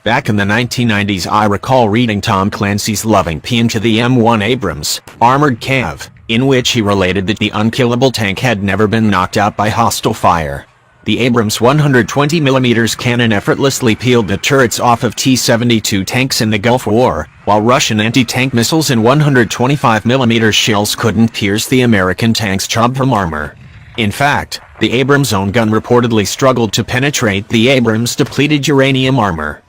Back in the 1990s, I recall reading Tom Clancy's loving poem to the M1 Abrams, Armored Cav, in which he related that the unkillable tank had never been knocked out by hostile fire. The Abrams 120mm cannon effortlessly peeled the turrets off of T-72 tanks in the Gulf War, while Russian anti-tank missiles and 125mm shells couldn't pierce the American tank's chubby armor. In fact, the Abrams' own gun reportedly struggled to penetrate the Abrams' depleted uranium armor.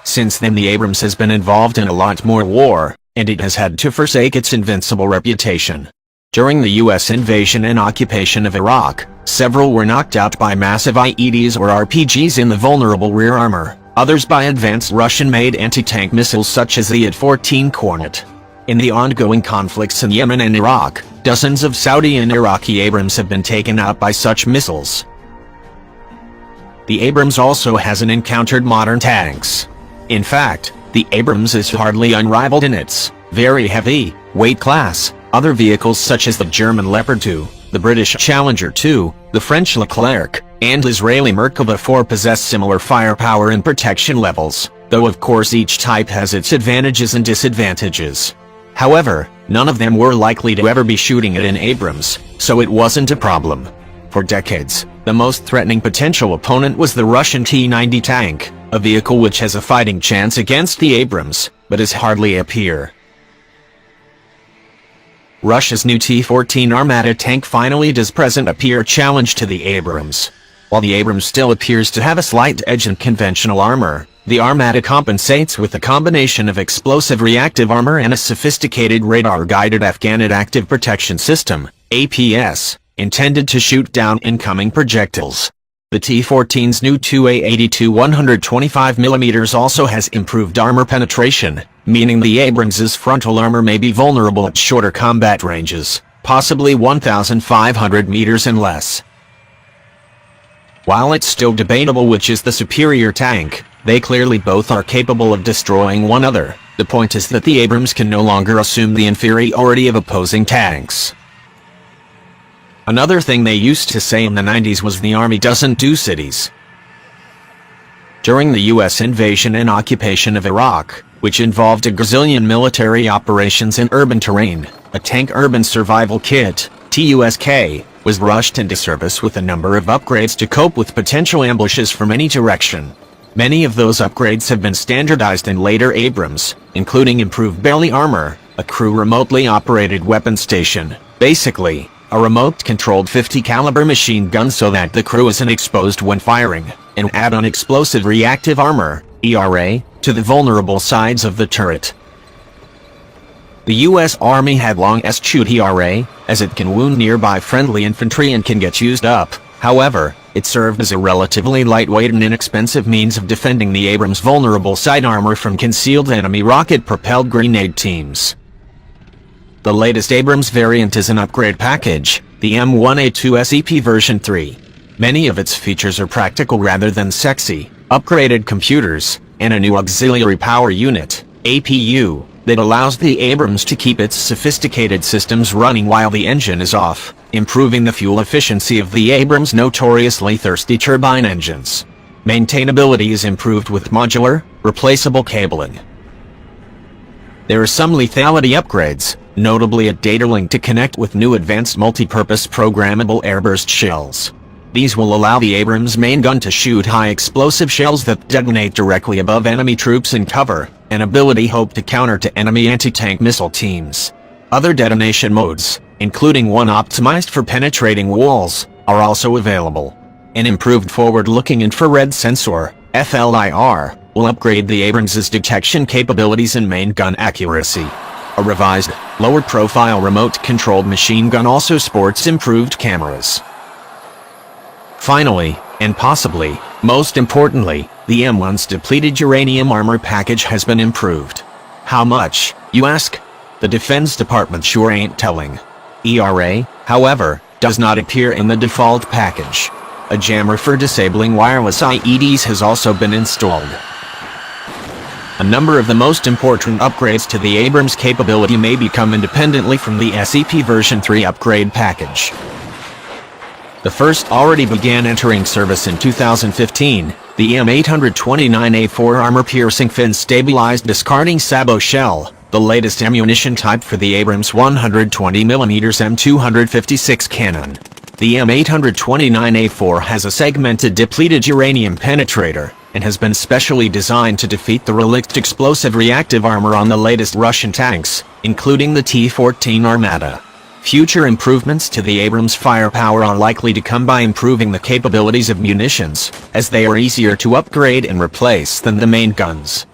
Since then, the Abrams has been involved in a lot more war, and it has had to forsake its invincible reputation. During the U.S. invasion and occupation of Iraq, several were knocked out by massive IEDs or RPGs in the vulnerable rear armor, others by advanced Russian-made anti-tank missiles such as the Ad-14 Kornet. In the ongoing conflicts in Yemen and Iraq, dozens of Saudi and Iraqi Abrams have been taken out by such missiles. The Abrams also hasn't encountered modern tanks. In fact, the Abrams is hardly unrivaled in its very heavy weight class. Other vehicles such as the German Leopard 2, the British Challenger 2, the French Leclerc, and Israeli Merkava 4 possess similar firepower and protection levels, though of course each type has its advantages and disadvantages. However, none of them were likely to ever be shooting at an Abrams, so it wasn't a problem. For decades, the most threatening potential opponent was the Russian T-90 tank, a vehicle which has a fighting chance against the Abrams, but is hardly a peer. Russia's new T-14 Armata tank finally does present a peer challenge to the Abrams. While the Abrams still appears to have a slight edge in conventional armor, the Armata compensates with a combination of explosive reactive armor and a sophisticated radar-guided Afghan Active Protection System, APS, intended to shoot down incoming projectiles. The T-14's new 2A82 125mm also has improved armor penetration, meaning the Abrams' frontal armor may be vulnerable at shorter combat ranges, possibly 1,500 meters and less. While it's still debatable which is the superior tank, they clearly both are capable of destroying one another. The point is that the Abrams can no longer assume the inferiority of opposing tanks. Another thing they used to say in the 90s was the Army doesn't do cities. During the U.S. invasion and occupation of Iraq, which involved a gazillion military operations in urban terrain, a Tank Urban Survival Kit, TUSK, was rushed into service with a number of upgrades to cope with potential ambushes from any direction. Many of those upgrades have been standardized in later Abrams, including improved belly armor, a crew remotely operated weapon station, basically, a remote-controlled 50-caliber machine gun so that the crew isn't exposed when firing, and add-on explosive reactive armor, ERA, to the vulnerable sides of the turret. The U.S. Army had long eschewed ERA, as it can wound nearby friendly infantry and can get used up. However, it served as a relatively lightweight and inexpensive means of defending the Abrams' vulnerable side armor from concealed enemy rocket-propelled grenade teams. The latest Abrams variant is an upgrade package, the M1A2 SEP version 3. Many of its features are practical rather than sexy, upgraded computers, and a new auxiliary power unit, APU, that allows the Abrams to keep its sophisticated systems running while the engine is off, improving the fuel efficiency of the Abrams' notoriously thirsty turbine engines. Maintainability is improved with modular, replaceable cabling. There are some lethality upgrades, notably a data link to connect with new advanced multi-purpose programmable airburst shells. These will allow the Abrams main gun to shoot high explosive shells that detonate directly above enemy troops in cover, an ability hoped to counter to enemy anti-tank missile teams. Other detonation modes, including one optimized for penetrating walls, are also available. An improved forward-looking infrared sensor, FLIR, will upgrade the Abrams' detection capabilities and main gun accuracy. A revised, lower-profile remote-controlled machine gun also sports improved cameras. Finally, and possibly, most importantly, the M1's depleted uranium armor package has been improved. How much, you ask? The Defense Department sure ain't telling. ERA, however, does not appear in the default package. A jammer for disabling wireless IEDs has also been installed. A number of the most important upgrades to the Abrams capability may become independently from the SEP version 3 upgrade package. The first already began entering service in 2015, the M829A4 armor-piercing fin-stabilized discarding sabot shell, the latest ammunition type for the Abrams 120mm M256 cannon. The M829A4 has a segmented depleted uranium penetrator, and has been specially designed to defeat the relict explosive reactive armor on the latest Russian tanks, including the T-14 Armata. Future improvements to the Abrams firepower are likely to come by improving the capabilities of munitions, as they are easier to upgrade and replace than the main guns.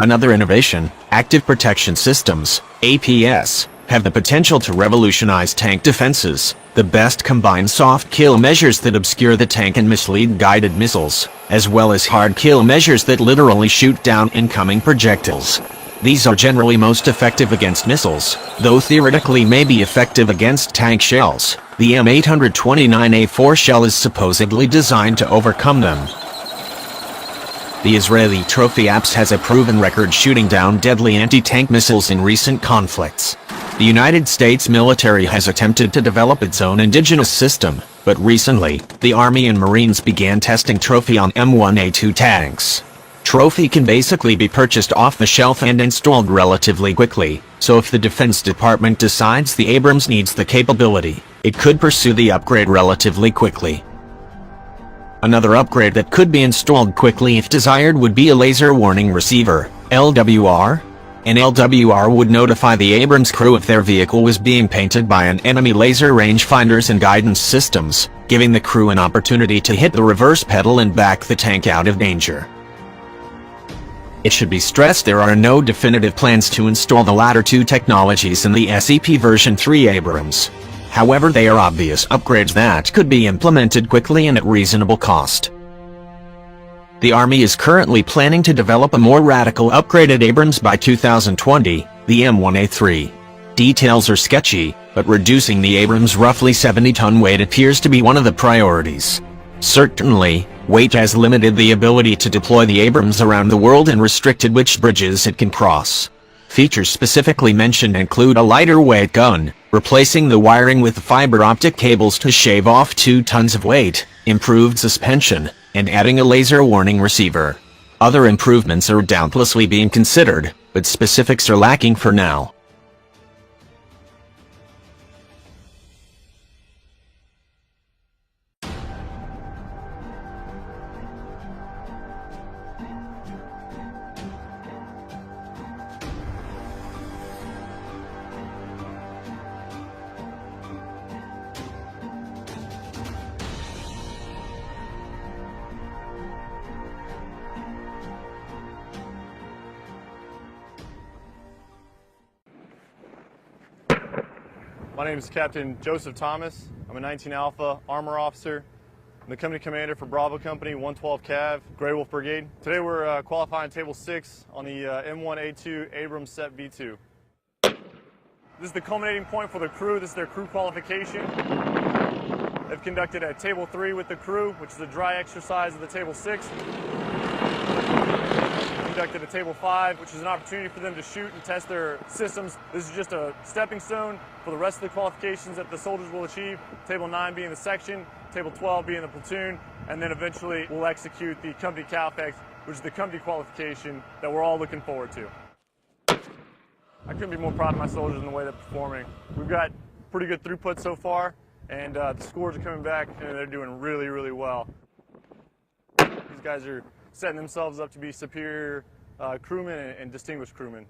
Another innovation, active protection systems, APS, have the potential to revolutionize tank defenses. The best combine soft kill measures that obscure the tank and mislead guided missiles, as well as hard kill measures that literally shoot down incoming projectiles. These are generally most effective against missiles, though theoretically may be effective against tank shells. The M829A4 shell is supposedly designed to overcome them. The Israeli Trophy Apps has a proven record shooting down deadly anti-tank missiles in recent conflicts. The United States military has attempted to develop its own indigenous system, but recently, the Army and Marines began testing Trophy on M1A2 tanks. Trophy can basically be purchased off the shelf and installed relatively quickly, so if the Defense Department decides the Abrams needs the capability, it could pursue the upgrade relatively quickly. Another upgrade that could be installed quickly if desired would be a laser warning receiver, LWR. An LWR would notify the Abrams crew if their vehicle was being painted by an enemy laser rangefinders and guidance systems, giving the crew an opportunity to hit the reverse pedal and back the tank out of danger. It should be stressed there are no definitive plans to install the latter two technologies in the SEP version 3 Abrams. However, they are obvious upgrades that could be implemented quickly and at reasonable cost. The Army is currently planning to develop a more radical upgraded Abrams by 2020, the M1A3. Details are sketchy, but reducing the Abrams' roughly 70-ton weight appears to be one of the priorities. Certainly, weight has limited the ability to deploy the Abrams around the world and restricted which bridges it can cross. Features specifically mentioned include a lighter weight gun, replacing the wiring with fiber optic cables to shave off 2 tons of weight, improved suspension, and adding a laser warning receiver. Other improvements are doubtlessly being considered, but specifics are lacking for now. My name is Captain Joseph Thomas. I'm a 19 Alpha Armor Officer. I'm the Company Commander for Bravo Company 112 Cav, Grey Wolf Brigade. Today we're qualifying Table 6 on the M1A2 Abrams Set V2. This is the culminating point for the crew. This is their crew qualification. They've conducted a Table 3 with the crew, which is a dry exercise of the Table 6. Conducted a Table 5, which is an opportunity for them to shoot and test their systems. This is just a stepping stone for the rest of the qualifications that the soldiers will achieve. Table 9 being the section, Table 12 being the platoon, and then eventually we'll execute the company CALFEX, which is the company qualification that we're all looking forward to. I couldn't be more proud of my soldiers in the way they're performing. We've got pretty good throughput so far, and the scores are coming back, and they're doing really, really well. These guys are setting themselves up to be superior crewmen and distinguished crewmen.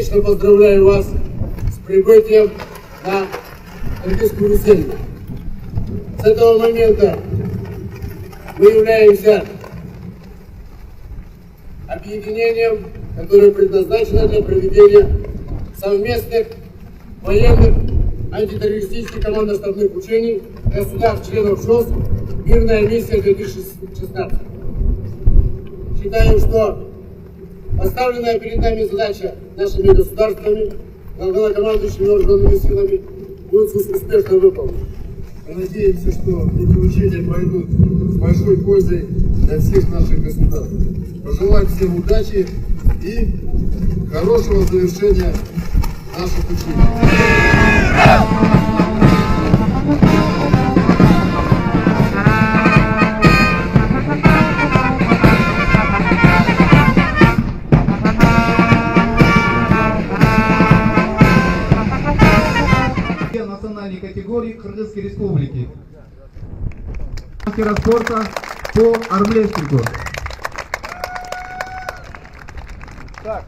сердечно поздравляю вас с прибытием на Олимпийскую землю. С этого момента мы являемся объединением, которое предназначено для проведения совместных военных антитеррористических командно-штабных учений государств-членов ШОС «Мирная миссия 2016». Считаю, что поставленная перед нами задача нашими государствами, главнокомандующими вооруженными силами будет успешно выполнена. Мы надеемся, что эти учения пройдут с большой пользой для всех наших государств. Пожелать всем удачи и хорошего завершения наших учений. Национальной категории Кыргызской Республики. Мастера спорта по армлестингу. Так,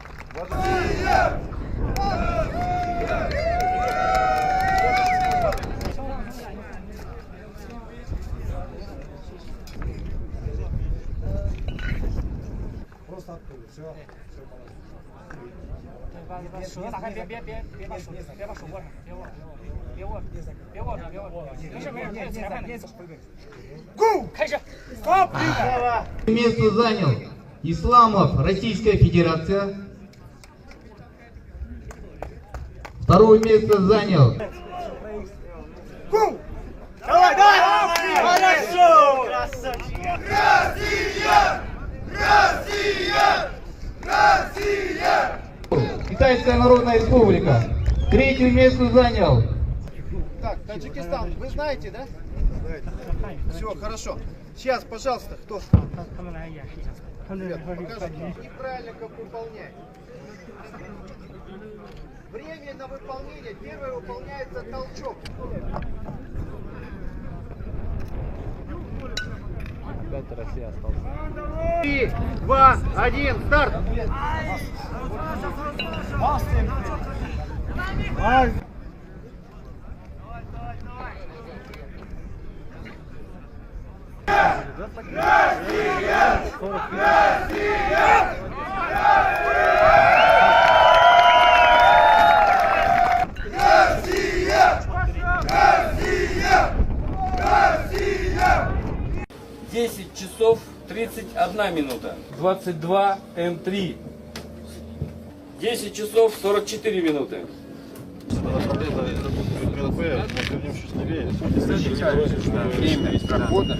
просто оттуда. Все. 手打开，别把手握上，别握着，没事，别裁判的。Go， 开始。Стоп。Место занял Исламов, Российская Федерация. Второе место занял. Go。давай! Хорошо! Красавчик! Россия! Китайская Народная Республика. Третье место занял. Так, Таджикистан, вы знаете, да? Знаете. Все, хорошо. Сейчас, пожалуйста, кто? Ребят, покажите, неправильно как выполнять. Время на выполнение. Первое выполняется толчок. 3, 2, 1, старт! часов 31 минута. 22 М3. 10 часов 44 минуты. Время прохода.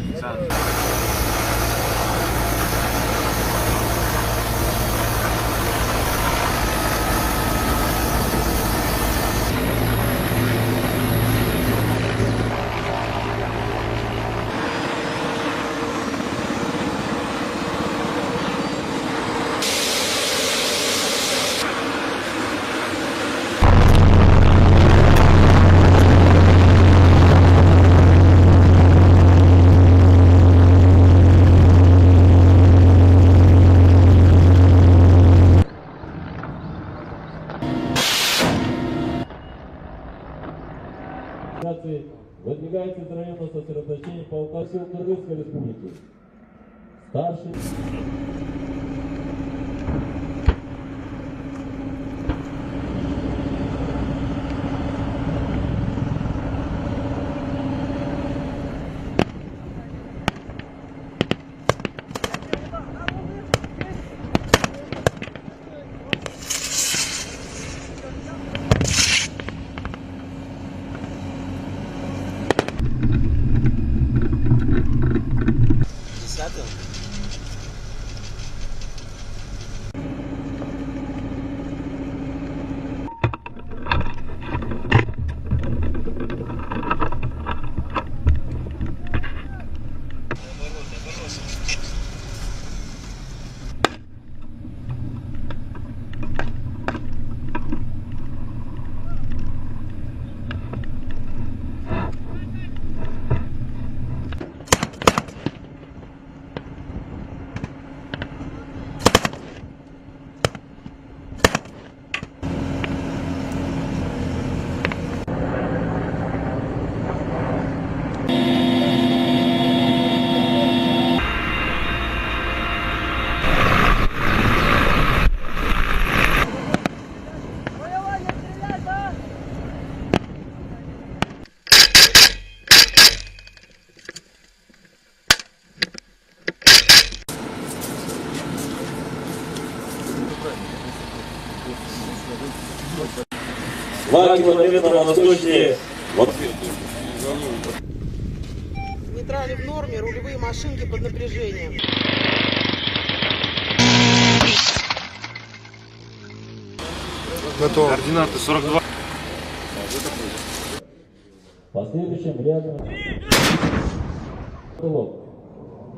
Выдвигается из района сосредоточения полка сил Кыргызской Республики. Старший. 2 километра восточнее. Нейтрали в норме, рулевые машинки под напряжением. Готово. Координаты 42. Последующим рядом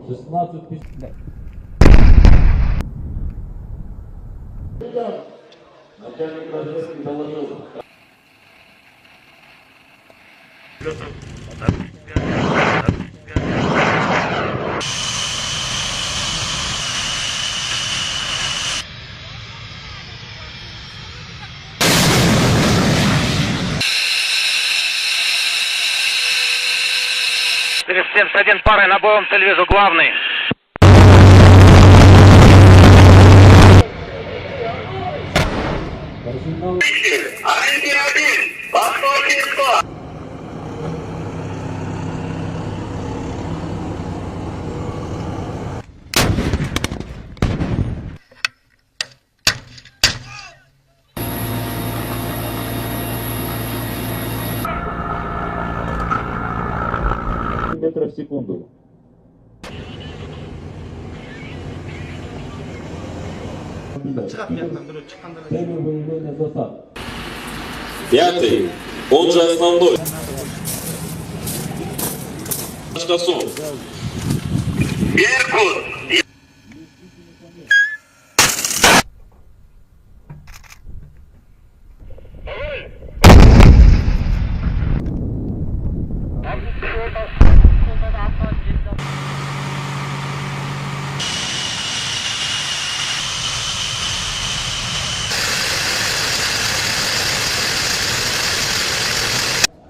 16 тысяч. Начальник разведки доложил. Через 71 парой на боевом цель вижу главный. Метров в секунду. Целью выявления засад. 5-й, он же основной. Штасов.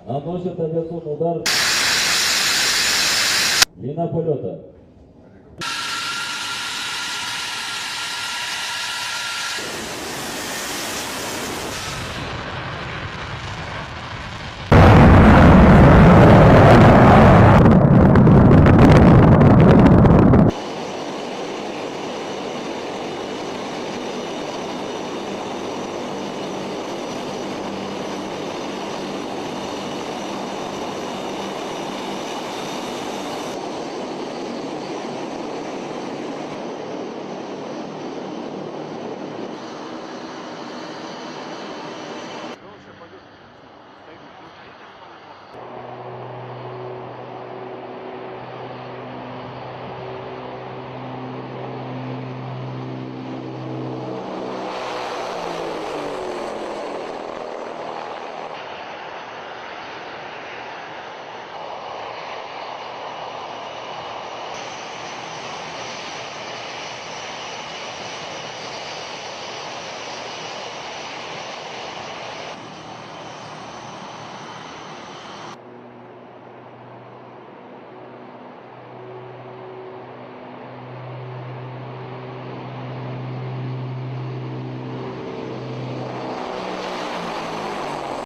Наносит авиационный удар. Длина полета